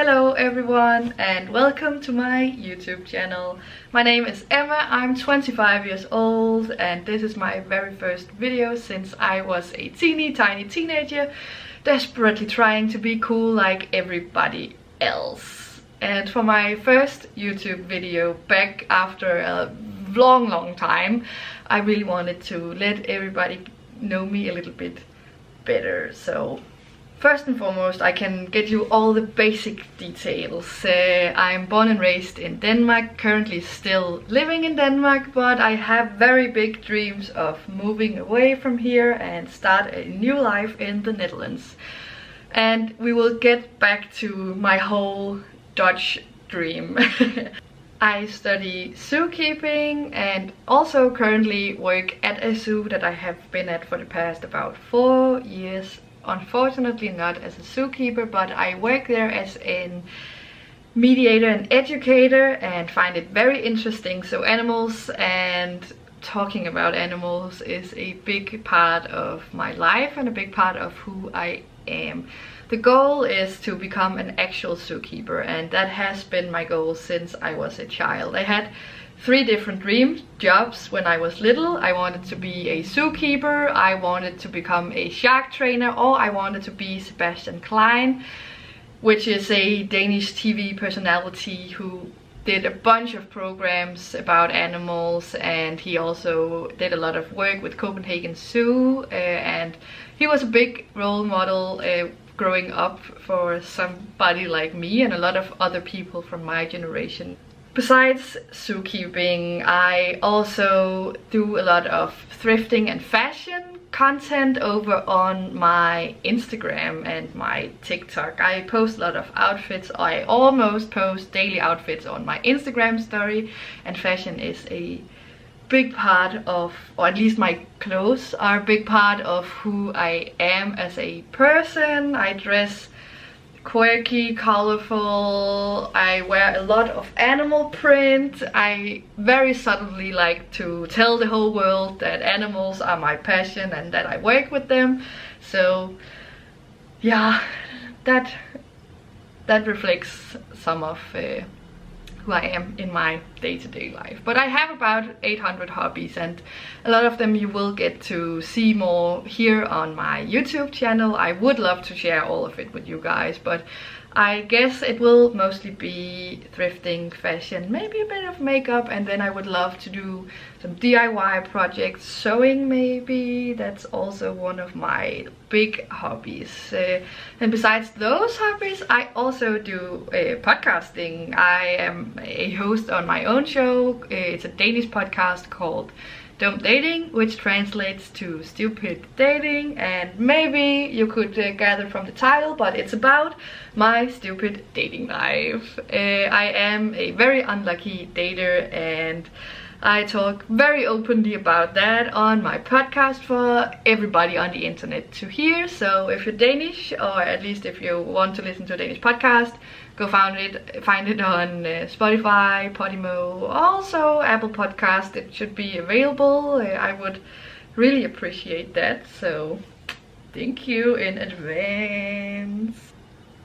Hello everyone and welcome to my YouTube channel. My name is Emma, I'm 25 years old and this is my very first video since I was a tiny teenager desperately trying to be cool like everybody else. And for my first YouTube video back after a long time, I really wanted to let everybody know me a little bit better. So first and foremost, I can get you all the basic details. I'm born and raised in Denmark, currently still living in Denmark, but I have very big dreams of moving away from here and start a new life in the Netherlands. And we will get back to my whole Dutch dream. I study zookeeping and also currently work at a zoo that I have been at for the past about 4 years. Unfortunately not as a zookeeper, but I work there as a mediator and educator and find it very interesting. So animals and talking about animals is a big part of my life and a big part of who I am. The goal is to become an actual zookeeper, and that has been my goal since I was a child. I had 3 different dream jobs when I was little. I wanted to be a zookeeper, I wanted to become a shark trainer, or I wanted to be Sebastian Klein, which is a Danish TV personality who did a bunch of programs about animals, and he also did a lot of work with Copenhagen Zoo, and he was a big role model growing up for somebody like me and a lot of other people from my generation. Besides zookeeping, I also do a lot of thrifting and fashion content over on my Instagram and my TikTok. I post a lot of outfits. I almost post daily outfits on my Instagram story, and fashion is a big part of, or at least my clothes are a big part of who I am as a person. I dress quirky, colorful, I wear a lot of animal print. I very subtly like to tell the whole world that animals are my passion and that I work with them. So yeah, that reflects some of who I am in my day-to-day life. But I have about 800 hobbies, and a lot of them you will get to see more here on my YouTube channel. I would love to share all of it with you guys, but I guess it will mostly be thrifting, fashion, maybe a bit of makeup, and then I would love to do some DIY projects, sewing maybe. That's also one of my big hobbies. And besides those hobbies, I also do podcasting. I am a host on my own show. It's a Danish podcast called Dumb Dating, which translates to stupid dating, and maybe you could gather from the title, but it's about my stupid dating life. I am a very unlucky dater, and I talk very openly about that on my podcast for everybody on the internet to hear. So if you're Danish, or at least if you want to listen to a Danish podcast, go find it on Spotify, Podimo, also Apple Podcast. It should be available. I would really appreciate that, so thank you in advance.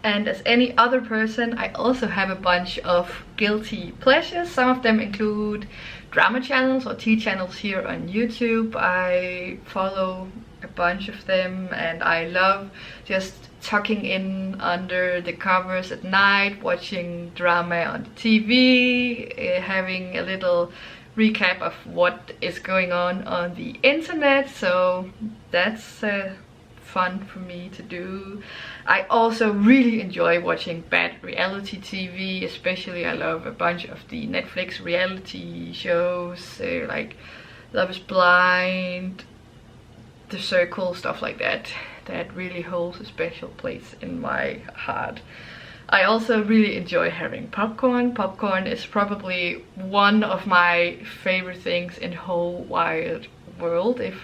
And as any other person, I also have a bunch of guilty pleasures. Some of them include drama channels or tea channels here on YouTube. I follow a bunch of them, and I love just tucking in under the covers at night, watching drama on the TV, having a little recap of what is going on the internet. So that's fun for me to do. I also really enjoy watching bad reality TV, especially I love a bunch of the Netflix reality shows, like Love is Blind, The Circle, stuff like that. That really holds a special place in my heart. I also really enjoy having popcorn. Popcorn is probably one of my favorite things in the whole wide world. If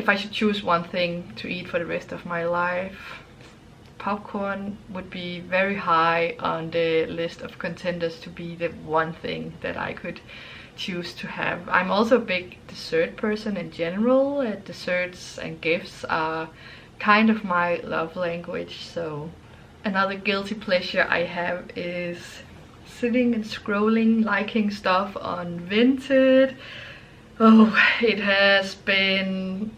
I should choose one thing to eat for the rest of my life, popcorn would be very high on the list of contenders to be the one thing that I could choose to have. I'm also a big dessert person in general. Desserts and gifts are kind of my love language, so another guilty pleasure I have is sitting and scrolling, liking stuff on Vinted. Oh, it has been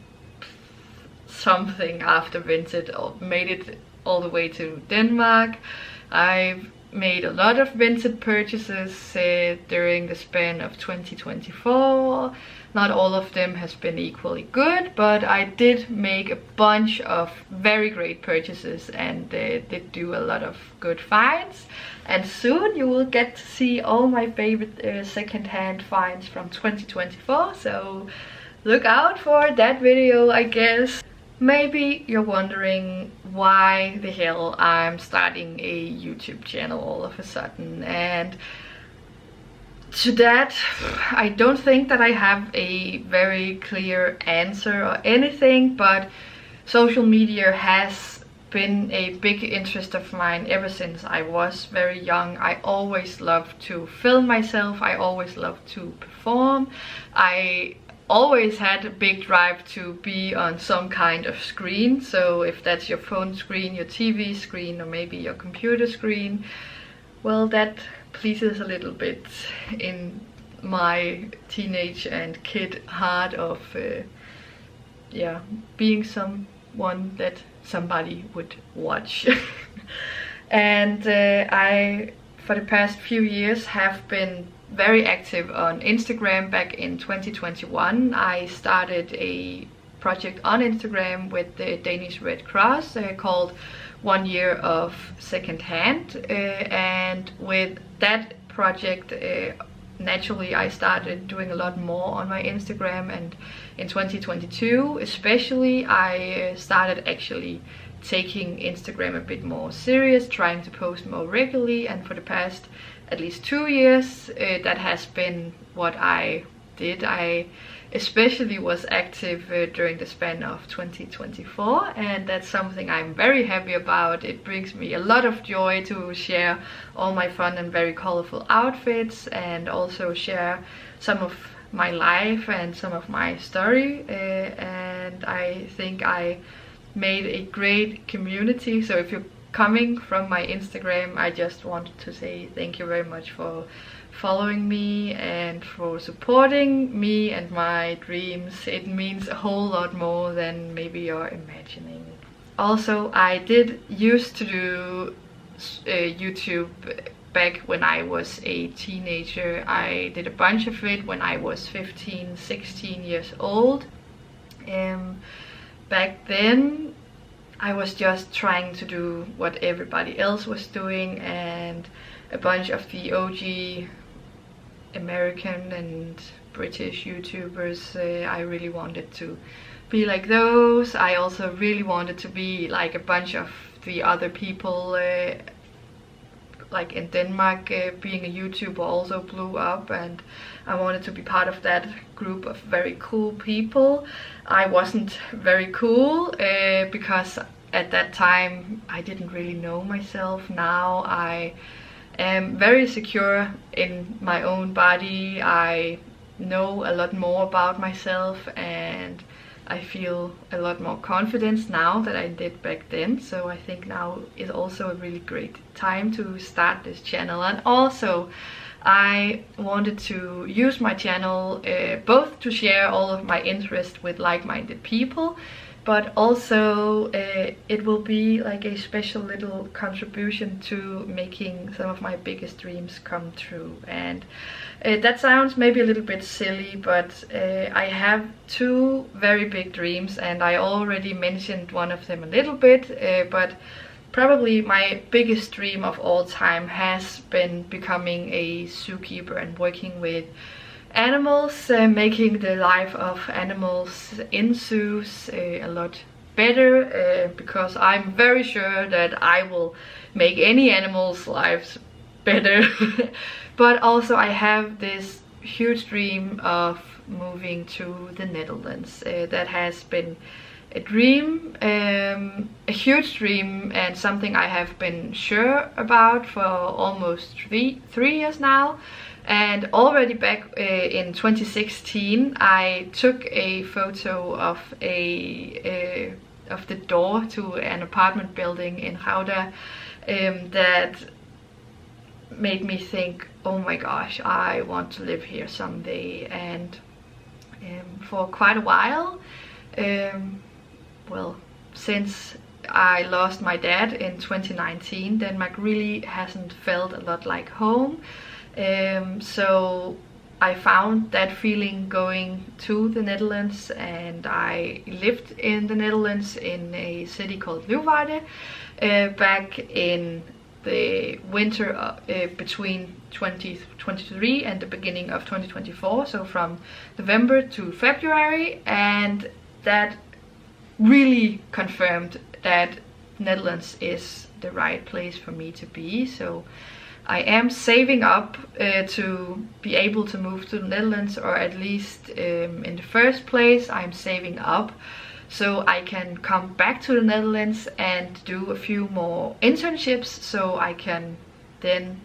something after Vinted made it all the way to Denmark. I've made a lot of Vinted purchases during the span of 2024. Not all of them has been equally good, but I did make a bunch of very great purchases and did do a lot of good finds. And soon you will get to see all my favorite second-hand finds from 2024, so look out for that video, I guess. Maybe you're wondering why the hell I'm starting a YouTube channel all of a sudden, and to that I don't think that I have a very clear answer or anything, but social media has been a big interest of mine ever since I was very young. I always loved to film myself, I always loved to perform, I always had a big drive to be on some kind of screen. So if that's your phone screen, your TV screen, or maybe your computer screen, well, that pleases a little bit in my teenage and kid heart of yeah, being someone that somebody would watch. And I, for the past few years, have been very active on Instagram. Back in 2021 I started a project on Instagram with the Danish Red Cross called 1 Year of Secondhand, and with that project naturally I started doing a lot more on my Instagram, and in 2022 especially I started actually taking Instagram a bit more serious, trying to post more regularly, and for the past at least 2 years that has been what I did. I especially was active during the span of 2024, and that's something I'm very happy about. It brings me a lot of joy to share all my fun and very colorful outfits, and also share some of my life and some of my story, and I think I made a great community. So if you're coming from my Instagram, I just wanted to say thank you very much for following me and for supporting me and my dreams. It means a whole lot more than maybe you're imagining. Also, I did used to do YouTube back when I was a teenager. I did a bunch of it when I was 15, 16 years old. Back then I was just trying to do what everybody else was doing, and a bunch of the OG American and British YouTubers, I really wanted to be like those. I also really wanted to be like a bunch of the other people, like in Denmark, being a YouTuber also blew up, and I wanted to be part of that group of very cool people. I wasn't very cool because at that time I didn't really know myself. Now I am very secure in my own body. I know a lot more about myself, and I feel a lot more confidence now than I did back then. So I think now is also a really great time to start this channel. And also I wanted to use my channel both to share all of my interest with like-minded people, but also it will be like a special little contribution to making some of my biggest dreams come true. And that sounds maybe a little bit silly, but I have 2 very big dreams, and I already mentioned one of them a little bit, but probably my biggest dream of all time has been becoming a zookeeper and working with animals, making the life of animals in zoos a lot better, because I'm very sure that I will make any animals' lives better. But also I have this huge dream of moving to the Netherlands. That has been a dream, a huge dream, and something I have been sure about for almost three years now. And already back in 2016 I took a photo of the door to an apartment building in Gouda, that made me think, oh my gosh, I want to live here someday. And for quite a while, well, since I lost my dad in 2019, Denmark really hasn't felt a lot like home. So I found that feeling going to the Netherlands, and I lived in the Netherlands in a city called Leeuwarden back in the winter between 2023 and the beginning of 2024, so from November to February, and that really confirmed that Netherlands is the right place for me to be. So I am saving up to be able to move to the Netherlands, or at least in the first place I'm saving up so I can come back to the Netherlands and do a few more internships, so I can then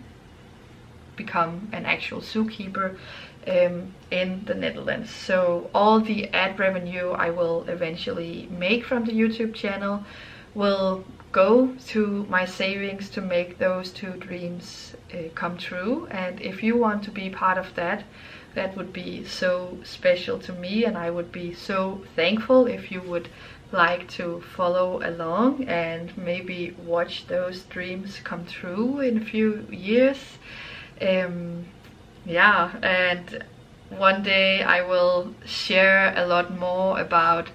become an actual zookeeper in the Netherlands. So all the ad revenue I will eventually make from the YouTube channel will go to my savings to make those two dreams come true. And if you want to be part of that, that would be so special to me, and I would be so thankful if you would like to follow along and maybe watch those dreams come true in a few years. Yeah, and one day I will share a lot more about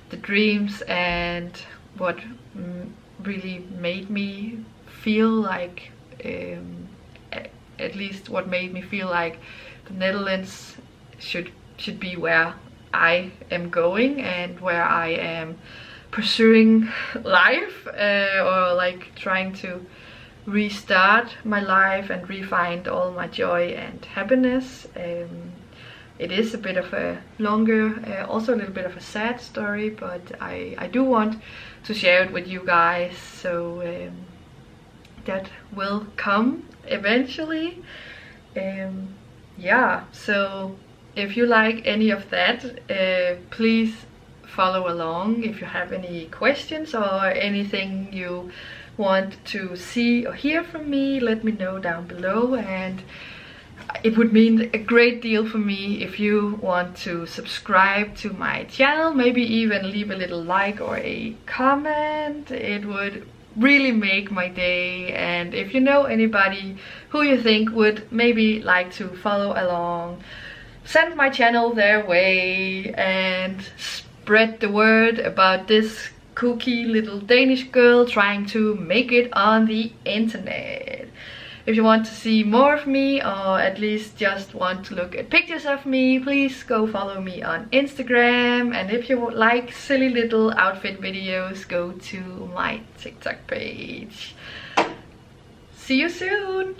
the dreams and what really made me feel like, at least what made me feel like the Netherlands should be where I am going and where I am pursuing life, or like trying to restart my life and re-find all my joy and happiness. It is a bit of a longer, also a little bit of a sad story, but I do want to share it with you guys, so that will come eventually. Yeah, so if you like any of that, please follow along. If you have any questions or anything you want to see or hear from me, let me know down below, and it would mean a great deal for me if you want to subscribe to my channel, maybe even leave a little like or a comment. It would really make my day. And if you know anybody who you think would maybe like to follow along, send my channel their way and spread the word about this kooky little Danish girl trying to make it on the internet. If you want to see more of me, or at least just want to look at pictures of me, please go follow me on Instagram. And if you would like silly little outfit videos, go to my TikTok page. See you soon!